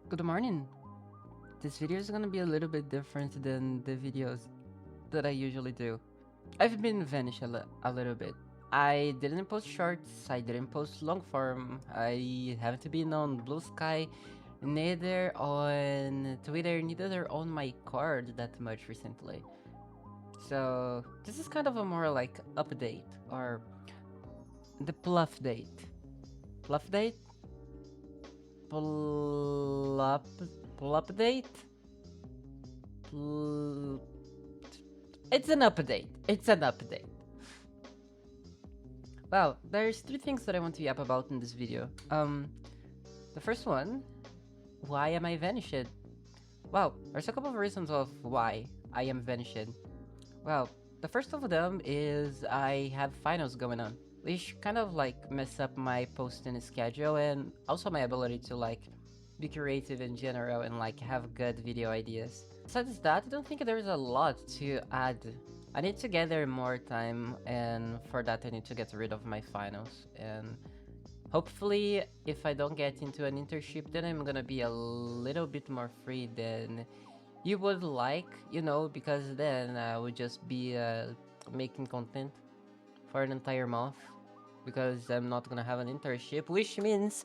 Good morning. This video is gonna be a little bit different than the videos that I usually do. I've been vanished a little bit. I didn't post shorts, I didn't post long form, I haven't been on bsky, neither on Twitter, neither on my card that much recently. So this is kind of a more like update or the pluff date. Pluff date? Plup plup date? Pl It's an update. It's an update. Well, there's three things that I want to yap about in this video. The first one, why am I vanished? Well, there's a couple of reasons of why I am vanished. Well, the first of them is I have finals going on, which kind of like mess up my posting schedule and also my ability to like be creative in general and like have good video ideas. Besides that, I don't think there's a lot to add. I need to gather more time, and for that I need to get rid of my finals. And hopefully, if I don't get into an internship, then I'm gonna be a little bit more free than you would like, because then I would just be making content for an entire month because I'm not gonna have an internship, which means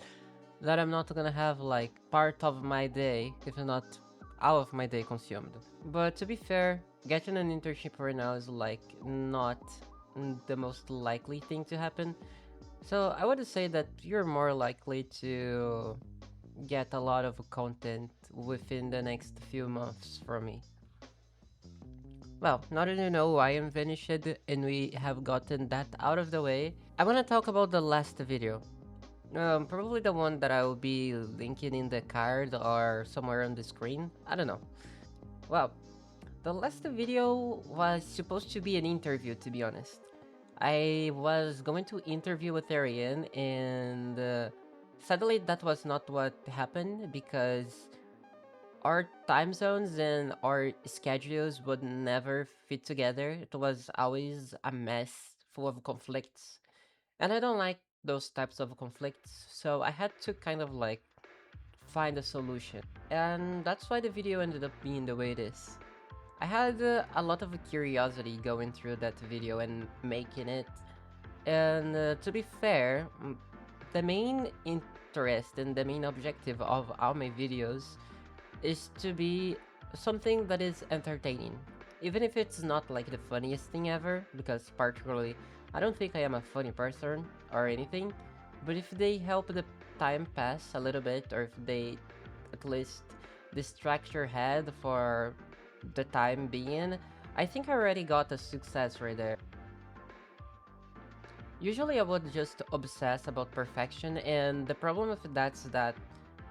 that I'm not gonna have like part of my day, if not all of my day consumed. But to be fair, getting an internship right now is like not the most likely thing to happen. So I would say that you're more likely to get a lot of content within the next few months from me. Well, now that you know why I'm finished and we have gotten that out of the way, I want to talk about the last video. Probably the one that I will be linking in the card or somewhere on the screen. I don't know. Well, the last video was supposed to be an interview, to be honest. I was going to interview with Ariane, and sadly that was not what happened because our time zones and our schedules would never fit together. It was always a mess full of conflicts. And I don't like those types of conflicts, so I had to kind of like find a solution. And that's why the video ended up being the way it is. I had a lot of curiosity going through that video and making it. And to be fair, the main interest and the main objective of all my videos is to be something that is entertaining. Even if it's not like the funniest thing ever, because particularly I don't think I am a funny person or anything, but if they help the time pass a little bit, or if they at least distract your head for the time being, I think I already got a success right there. Usually I would just obsess about perfection, and the problem with that is that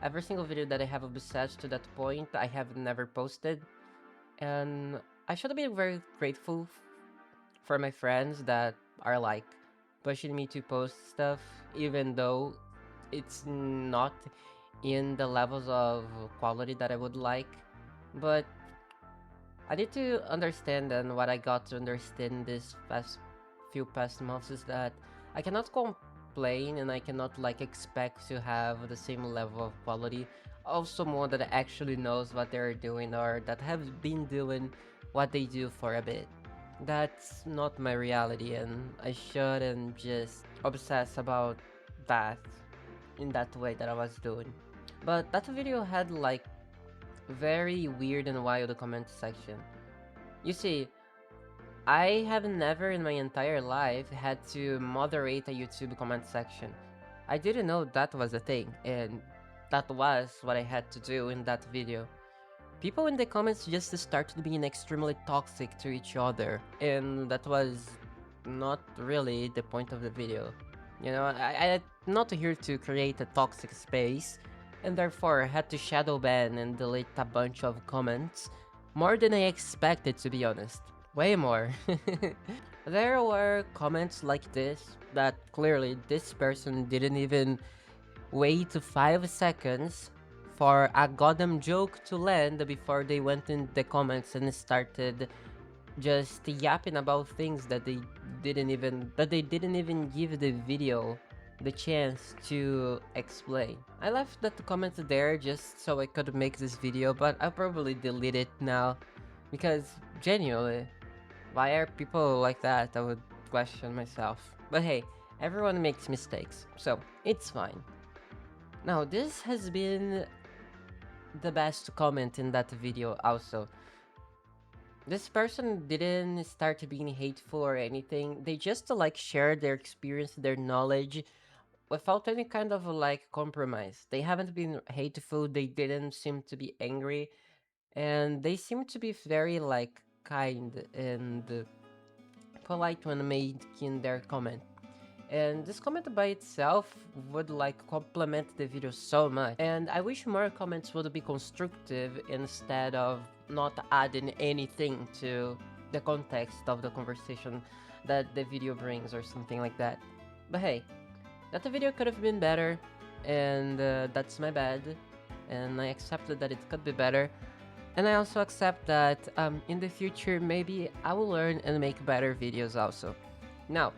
every single video that I have obsessed to that point, I have never posted. And I should be very grateful for my friends that are like pushing me to post stuff, even though it's not in the levels of quality that I would like. But I need to understand, and what I got to understand this past months is that I cannot complain and I cannot like expect to have the same level of quality of someone that actually knows what they're doing or that have been doing what they do for a bit. That's not my reality, and I shouldn't just obsess about that in that way that I was doing. But that video had like very weird and wild comment section. You see, I have never in my entire life had to moderate a YouTube comment section. I didn't know that was a thing, and that was what I had to do in that video. People in the comments just started being extremely toxic to each other, and that was not really the point of the video. I'm not here to create a toxic space, and therefore I had to shadow ban and delete a bunch of comments. More than I expected, to be honest. Way more. There were comments like this that clearly this person didn't even wait 5 seconds for a goddamn joke to land before they went in the comments and started just yapping about things that they didn't even give the video the chance to explain. I left that comment there just so I could make this video, but I'll probably delete it now. Because, genuinely, why are people like that? I would question myself. But hey, everyone makes mistakes, so it's fine. Now, this has been the best comment in that video also. This person didn't start being hateful or anything. They just like shared their experience, their knowledge without any kind of like compromise. They haven't been hateful, they didn't seem to be angry, and they seem to be very like kind and polite when making their comment. And this comment by itself would like complement the video so much. And I wish more comments would be constructive instead of not adding anything to the context of the conversation that the video brings or something like that. But hey, that the video could have been better, and that's my bad, and I accepted that it could be better. And I also accept that in the future maybe I will learn and make better videos also. Now,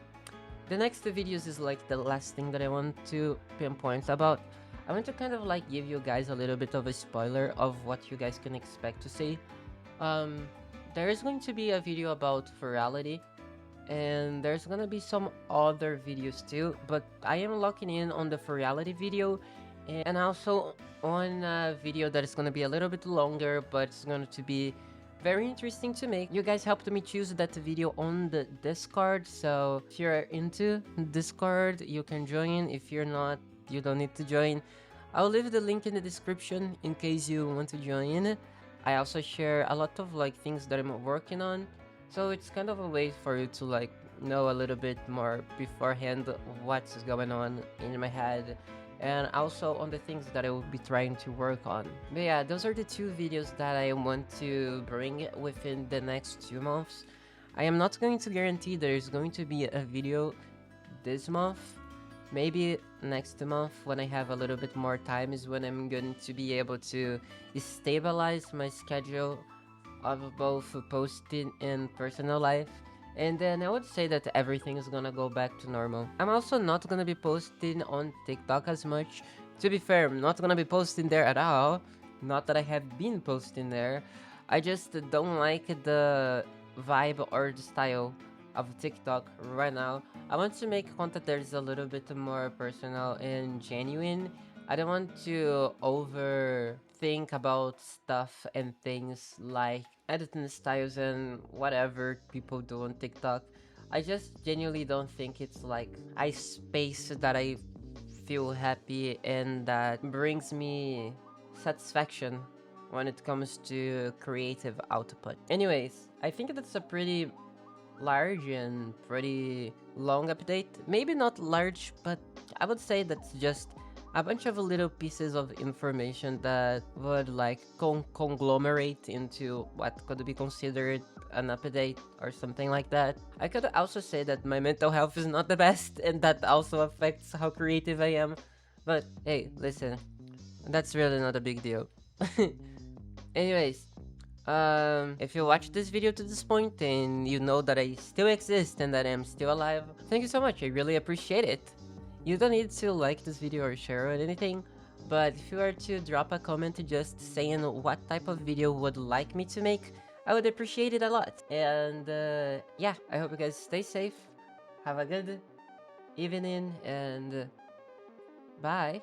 the next videos is like the last thing that I want to pinpoint about. I want to kind of like give you guys a little bit of a spoiler of what you guys can expect to see. There is going to be a video about virality, and there's gonna be some other videos too, but I am locking in on the virality video and also on a video that is gonna be a little bit longer, but it's going to be very interesting to make. You guys helped me choose that video on the Discord, so if you're into Discord, you can join. If you're not, you don't need to join. I'll leave the link in the description in case you want to join. I also share a lot of like things that I'm working on, so it's kind of a way for you to like know a little bit more beforehand what's going on in my head, and also on the things that I will be trying to work on. But yeah, those are the two videos that I want to bring within the next 2 months. I am not going to guarantee there's going to be a video this month. Maybe next month, when I have a little bit more time, is when I'm going to be able to stabilize my schedule of both posting and personal life. And then I would say that everything is gonna go back to normal. I'm also not gonna be posting on TikTok as much. To be fair, I'm not gonna be posting there at all. Not that I have been posting there. I just don't like the vibe or the style of TikTok right now. I want to make content that is a little bit more personal and genuine. I don't want to overthink about stuff and things like editing styles and whatever people do on TikTok. I just genuinely don't think it's like a space that I feel happy and that brings me satisfaction when it comes to creative output. Anyways, I think that's a pretty large and pretty long update. Maybe not large, but I would say that's just a bunch of little pieces of information that would like conglomerate into what could be considered an update or something like that. I could also say that my mental health is not the best, and that also affects how creative I am. But hey, listen, that's really not a big deal. Anyways, if you watched this video to this point and you know that I still exist and that I'm still alive, thank you so much, I really appreciate it. You don't need to like this video or share or anything, but if you were to drop a comment just saying what type of video would like me to make, I would appreciate it a lot. And yeah, I hope you guys stay safe, have a good evening, and bye.